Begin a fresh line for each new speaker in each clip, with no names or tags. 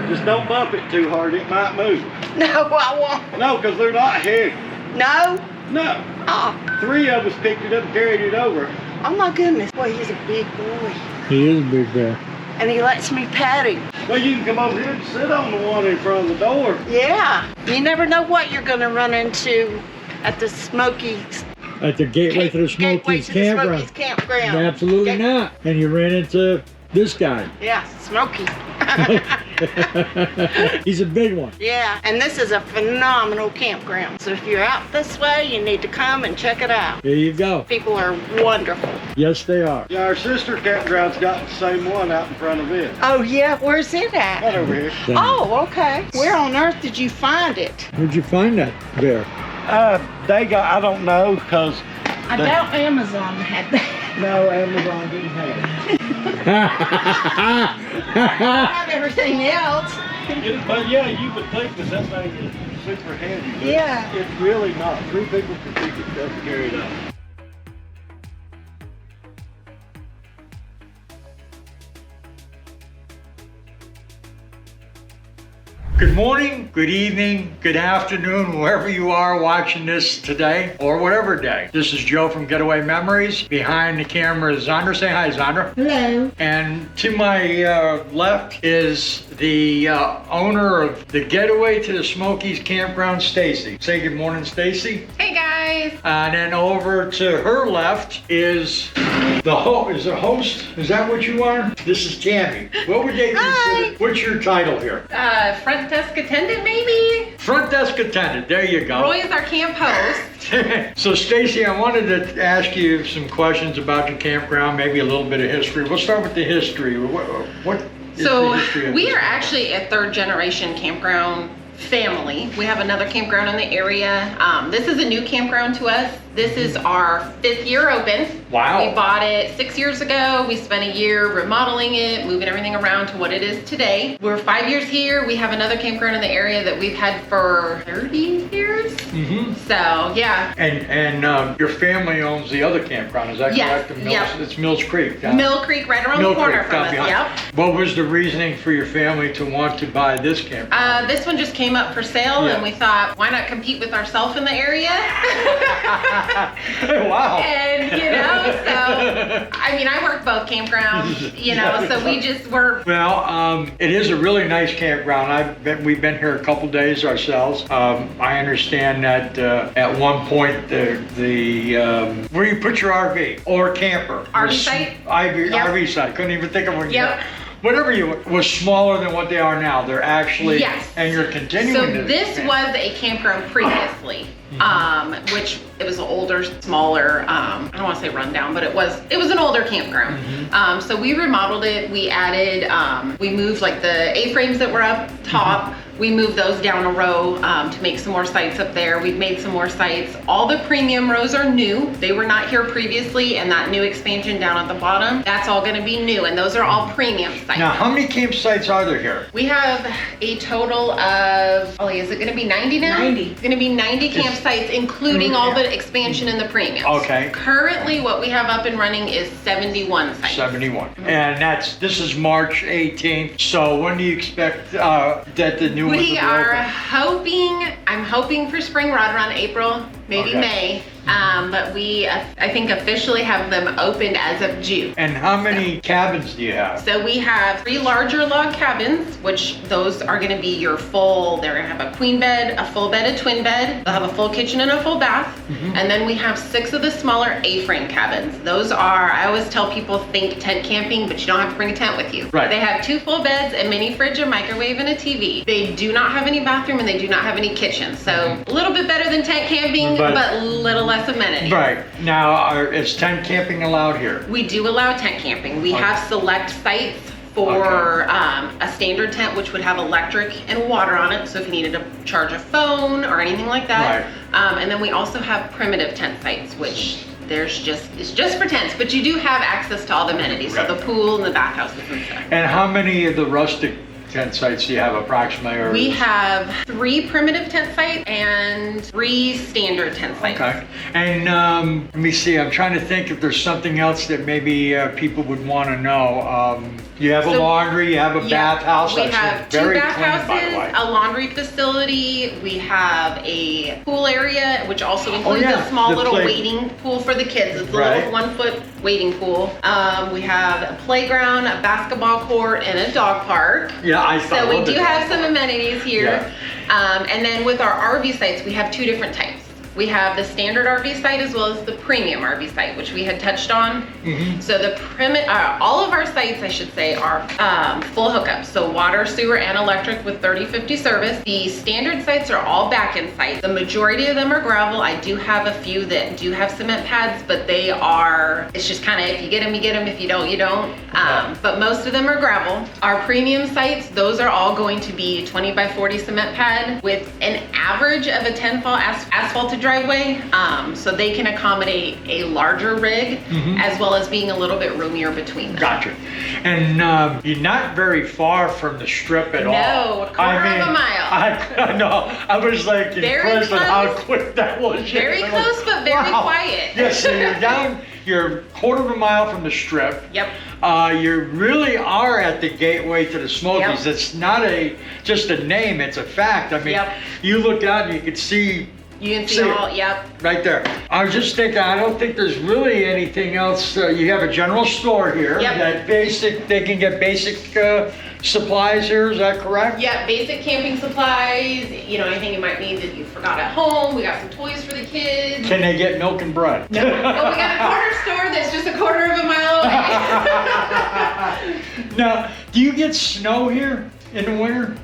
Just don't bump it too hard, it might move.
No, I won't.
No, because they're not heavy.
No?
No.
Oh.
3 of us picked it up and carried it over.
Oh my goodness. Boy, he's a big boy.
He is a big bear.
And he lets me pet him.
Well, you can come over here and sit on the one in front of the door.
Yeah. You never know what you're going to run into at the Smokies.
At the gateway to the Smokies Campground.
Smokies Campground.
Absolutely not. And you ran into this guy.
Yeah, Smokey.
He's a big one.
Yeah, and this is a phenomenal campground. So if you're out this way, you need to come and check it out.
There you go.
People are wonderful.
Yes, they are.
Yeah, our sister campground's got the same one out in front of it.
Oh yeah, where's it at?
Right over here.
Oh, okay. Where on earth did you find it?
Where'd you find that bear?
They got, I don't know, because...
I doubt Amazon had that.
No, Amazon didn't have it.
I have everything else.
But yeah, you would think that thing is super heavy. But
Yeah.
It's really not. 3 people can pick it up and carry it up.
Good morning, good evening, good afternoon, wherever you are watching this today, or whatever day. This is Joe from Getaway Memories. Behind the camera is Zandra. Say hi, Zandra.
Hello.
And to my left is the owner of the Getaway to the Smokies Campground, Stacy. Say good morning, Stacy.
Hey guys.
And then over to her left is the host. Is that what you are? This is Tammy. What would they consider? What's your title here?
Front desk attendant maybe?
Front desk attendant. There you go.
Roy is our camp host.
So Stacy, I wanted to ask you some questions about the campground, maybe a little bit of history. We'll start with the history. What is
So
the history of
we
this?
are actually a 3rd generation campground family. We have another campground in the area. This is a new campground to us. This is our 5th year open.
Wow.
We bought it 6 years ago. We spent a year remodeling it, moving everything around to what it is today. We're 5 years here. We have another campground in the area that we've had for 30 years.
Mm-hmm.
So yeah.
And your family owns the other campground, is that
Yes,
correct? The
yep.
It's Mills Creek.
Mill Creek, right around
Mill
the corner
Creek,
from
down
us.
behind.
Yep.
What was the reasoning for your family to want to buy this campground?
This one just came up for sale,
Yeah.
and we thought, why not compete with ourselves in the area?
Wow.
And so I mean, I work both campgrounds, so we just were.
Well, it is a really nice campground. We've been here a couple days ourselves. I understand that at one point where you put your RV or camper,
RV site?
Yep.
Yep.
RV site. Couldn't even think of one.
Yep.
Whatever was smaller than what they are now. They're actually,
Yes.
and you're continuing
So
to
this
expand.
was a campground previously, which it was older, smaller. I don't want to say rundown, but it was an older campground. So we remodeled it. We added, we moved like the A-frames that were up top. We moved those down a row to make some more sites up there. We've made some more sites. All the premium rows are new. They were not here previously, and that new expansion down at the bottom, that's all gonna be new, and those are all premium sites.
Now, how many campsites are there here?
We have a total of, is it gonna be 90 now?
90.
It's gonna be 90 campsites, including all the expansion and the premiums.
Okay.
Currently, what we have up and running is 71 sites.
71. And this is March 18th. So when do you expect that the new ones will
We
be
are
open?
I'm hoping for spring right around April, maybe
Okay.
May. But we, I think, officially have them opened as of June.
And how many cabins do you have?
So we have 3 larger log cabins, which those are gonna be your full, they're gonna have a queen bed, a full bed, a twin bed. They'll have a full kitchen and a full bath. And then we have 6 of the smaller A-frame cabins. Those are, I always tell people, think tent camping, but you don't have to bring a tent with you.
Right.
They have 2 full beds, a mini fridge, a microwave, and a TV. They do not have any bathroom and they do not have any kitchen. So a little bit better than tent camping, but a little less amenities.
Right. Now, is tent camping allowed here?
We do allow tent camping. We have select sites for a standard tent, which would have electric and water on it. So if you needed to charge a phone or anything like that.
Right.
And then we also have primitive tent sites, which it's just for tents, but you do have access to all the amenities. So the pool and the bathhouses and stuff.
And how many of the rustic tent sites do you have approximately? Or
We have 3 primitive tent sites and 3 standard tent sites.
Okay. And let me see, I'm trying to think if there's something else that maybe people would want to know. You have a laundry, you have a bathhouse.
We
That's
have 2
very
bathhouses,
clean, by the way.
a laundry facility. We have a pool area, which also includes
yeah,
a small
the
little
play-
wading pool for the kids. It's a
Right.
little 1-foot wading pool. We have a playground, a basketball court, and a dog park.
Yeah, I
So
thought
we do have some amenities here. And then with our RV sites, we have 2 different types. We have the standard RV site as well as the premium RV site, which we had touched on. So the all of our sites, I should say, are full hookups. So water, sewer, and electric with 30/50 service. The standard sites are all back-end sites. The majority of them are gravel. I do have a few that do have cement pads, but they are, it's just kind of, if you get them, you get them. If you don't, you don't. But most of them are gravel. Our premium sites, those are all going to be 20 by 40 cement pad with an average of a 10-fall asphalted driveway, so they can accommodate a larger rig as well as being a little bit roomier between them.
Gotcha. And you're not very far from the strip at all.
No, a quarter of a mile.
I know. I was like
Very
impressed at how
close.
quick that was.
Very
I'm
close,
like,
but very
wow.
quiet.
Yeah, so you're quarter of a mile from the strip.
Yep.
You really are at the gateway to the Smokies.
Yep.
It's not just a name, it's a fact. I mean,
Yep.
you look out and you can see
You can see all, yep.
right there. I was just thinking, I don't think there's really anything else. You have a general store here.
Yep.
That they can get basic supplies here, is that correct?
Yeah, basic camping supplies, you know, anything you might need that you forgot at home. We got some toys for the kids.
Can they get milk and bread?
No. Oh, we got a corner store that's just a quarter of a mile away.
Now, do you get snow here in the winter?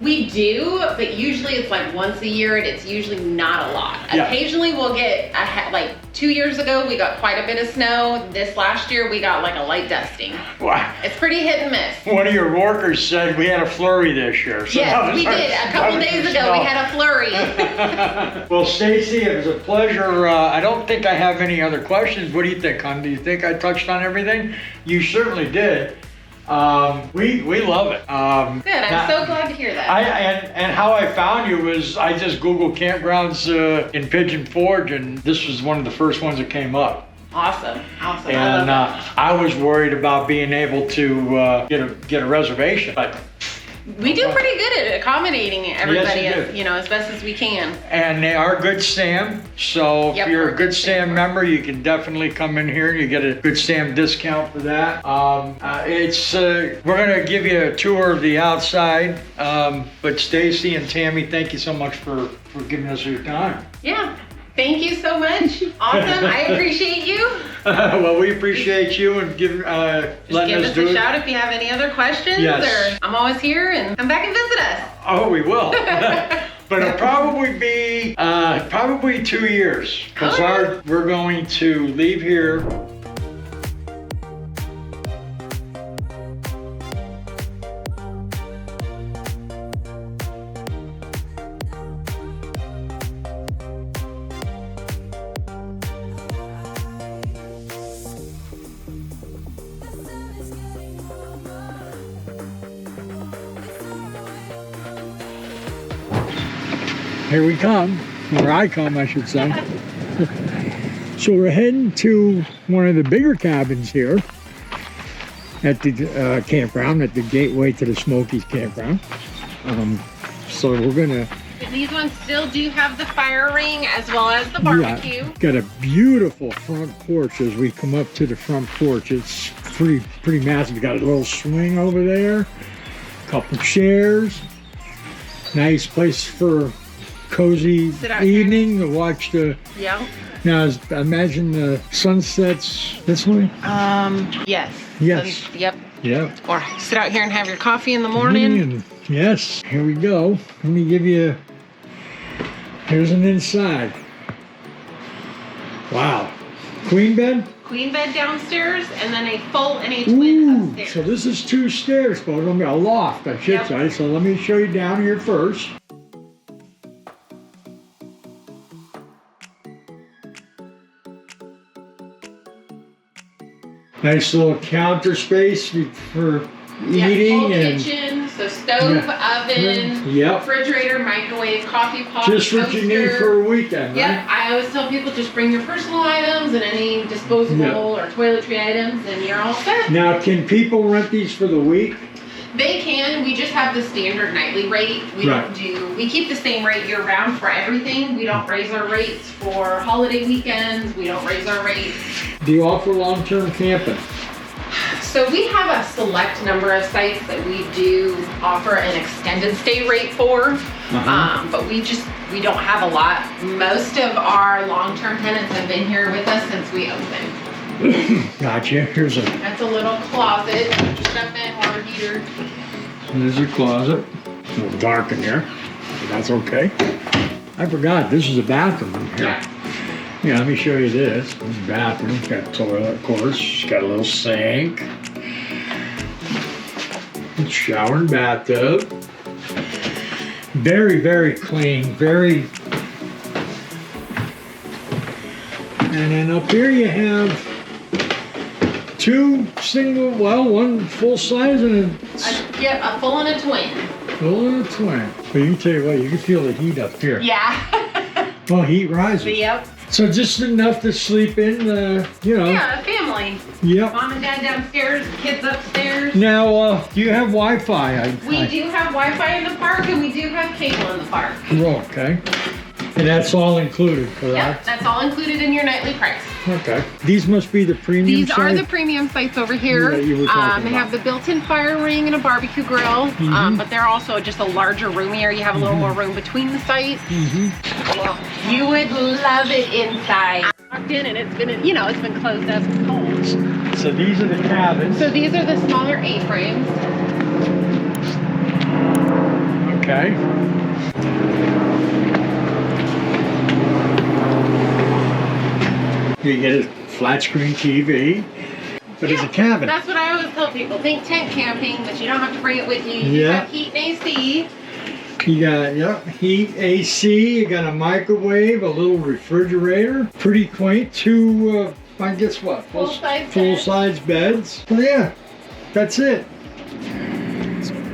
We do, but usually it's like once a year and it's usually not a lot.
Yeah.
Occasionally we'll get, like 2 years ago, we got quite a bit of snow. This last year, we got like a light dusting.
Wow.
It's pretty hit and miss.
One of your workers said we had a flurry this year. So
Yes, we did. A couple days ago, we had a flurry.
Well, Stacy, it was a pleasure. I don't think I have any other questions. What do you think, hon? Do you think I touched on everything? You certainly did. We love it.
Good, I'm so glad to hear that.
And how I found you was I just Googled campgrounds in Pigeon Forge, and this was one of the first ones that came up.
Awesome.
And I was worried about being able to get a reservation, but
we do pretty good at accommodating everybody,
Yes, you do.
as best as we can.
and they are Good Sam. So
Yep,
if you're
we're
a
a
Good
Good Sam
Sam member, you can definitely come in here and you get a Good Sam discount for that. We're gonna give you a tour of the outside. But Stacy and Tammy, thank you so much for giving us your time.
Yeah. Thank you so much. Awesome. I appreciate you.
Well, we appreciate you and
Just
letting
give
us
us
do
a
it.
shout if you have any other questions.
Yes.
Or I'm always here, and come back and visit us.
Oh, we will. But it'll probably be 2 years because
Oh.
we're going to leave here. Here we come, or I come, I should say. So we're heading to one of the bigger cabins here at the campground, at the gateway to the Smokies Campground. So we're gonna,
These ones still do have the fire ring as well as the barbecue.
got a beautiful front porch as we come up to the front porch. It's pretty massive. Got a little swing over there, couple chairs, nice place for cozy
Sit out here.
evening to watch the.
Yeah.
Now, imagine the sunsets this way.
Yes.
Yes.
Yep.
Yeah.
Or sit out here and have your coffee in the morning.
And yes, here we go. Let me give you. Here's an inside. Wow. Queen bed?
Queen bed downstairs, and then a full and a twin
Ooh,
upstairs.
so this is 2 stairs, folks. I mean, a loft, I should
Yep.
say. So let me show you down here first. Nice little counter space for eating
full
and
kitchen, so stove, oven,
Yep.
refrigerator, microwave, coffee pot,
Just what you need
toaster.
for a weekend, right?
Yep, I always tell people just bring your personal items and any disposable or toiletry items and you're all set.
Now, can people rent these for the week?
They can, we just have the standard nightly rate. We keep the same rate year round for everything. We don't raise our rates for holiday weekends. We don't raise our rates.
Do you offer long-term camping?
So we have a select number of sites that we do offer an extended stay rate for, but we don't have a lot. Most of our long-term tenants have been here with us since we opened.
Gotcha. Here's
That's a little closet, stuff in, water heater.
there's a closet. A little dark in there, but that's okay. I forgot, this is a bathroom in here.
Yeah.
Yeah, let me show you this. This is a bathroom. It's got a toilet, of course. It's got a little sink. Shower and bathtub. Very, very clean. Very. And then up here you have two single, one full size and
A full and a twin.
full and a twin. But you can tell you what, you can feel the heat up here.
Yeah.
Well, heat rises.
Yep.
So just enough to sleep in,
Yeah, a family.
Yep.
Mom and dad downstairs, kids upstairs.
Now, do you have Wi-Fi?
We do have Wi-Fi in the park and we do have cable in the park.
Oh, okay. And that's all included, correct?
Yep, that's all included in your nightly price.
Okay. These must be the premium
These are
side?
the premium sites over here.
Yeah, you were talking
They
about.
have the built-in fire ring and a barbecue grill, but they're also just a larger, roomier. You have a little more room between the sites. Well, you would love it inside. I walked in and it's been, it's been closed as it's cold.
So these are the cabins.
So these are the smaller A-frames.
Okay. You get a flat screen TV, but it's a cabin.
That's what I always tell people. Think tent camping, but you don't have to bring it with you. You
Yeah.
have heat and AC.
You got, heat, AC, you got a microwave, a little refrigerator. Pretty quaint. Two, I guess what? Full-size beds. Well, yeah, that's it.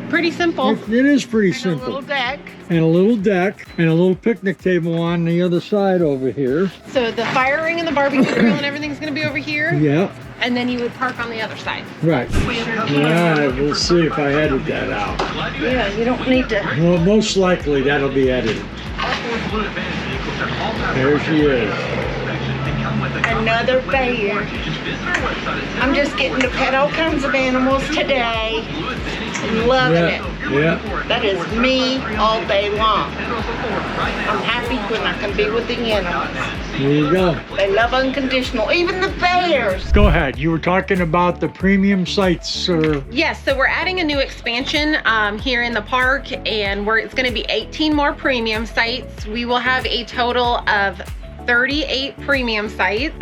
Pretty simple.
It is pretty
And a
simple.
little deck.
And a little deck and a little picnic table on the other side over here.
So the fire ring and the barbecue grill and everything's gonna be over here.
Yeah,
And then you would park on the other side.
right. Alright, we'll see if I edit that out.
Yeah, you don't need to.
Well, most likely that'll be edited. There she is.
Another bear. I'm just getting to pet all kinds of animals today. I'm loving it.
Yeah.
That is me all day long. I'm happy when I can be with the animals.
There you go.
They love unconditional, even the bears.
Go ahead. You were talking about the premium sites.
Yes, so we're adding a new expansion here in the park, and it's going to be 18 more premium sites. We will have a total of 38 premium sites.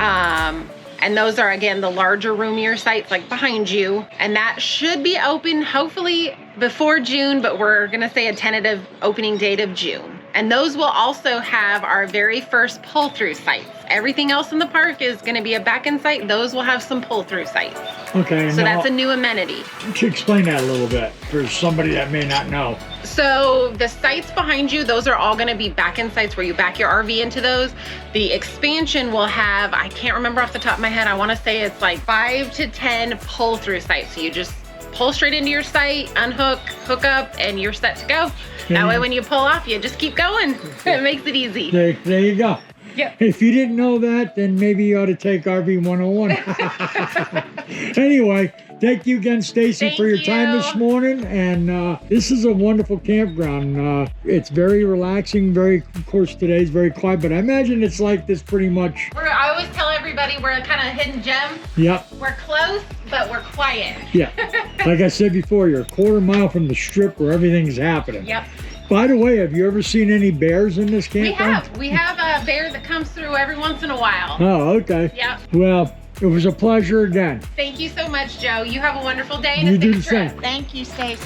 And those are, again, the larger, roomier sites like behind you. And that should be open hopefully before June, but we're gonna say a tentative opening date of June. And those will also have our very first pull-through sites. Everything else in the park is gonna be a back-end site. Those will have some pull-through sites.
Okay.
So that's a new amenity.
Explain that a little bit for somebody that may not know.
So the sites behind you, those are all gonna be back-end sites where you back your RV into those. The expansion will have, I can't remember off the top of my head, I wanna say it's like 5 to 10 pull-through sites. So you just pull straight into your site, unhook, hook up, and you're set to go. That way when you pull off, you just keep going. It makes it easy.
There you go.
Yep.
If you didn't know that, then maybe you ought to take RV 101. Anyway, thank you again, Stacy, for your time this morning. And this is a wonderful campground. It's very relaxing. Of course, today's very quiet, but I imagine it's like this pretty much.
I always tell everybody we're a kind of hidden gem.
Yep.
We're close, but we're quiet.
Yeah. Like I said before, you're a quarter mile from the strip where everything's happening.
Yep.
By the way, have you ever seen any bears in this campground?
We have a bear that comes through every once in a while.
Oh, okay.
Yep.
Well, it was a pleasure again.
Thank you so much, Joe. You have a wonderful day and
You
a
do the
safe trip.
same.
Thank you, Stacy.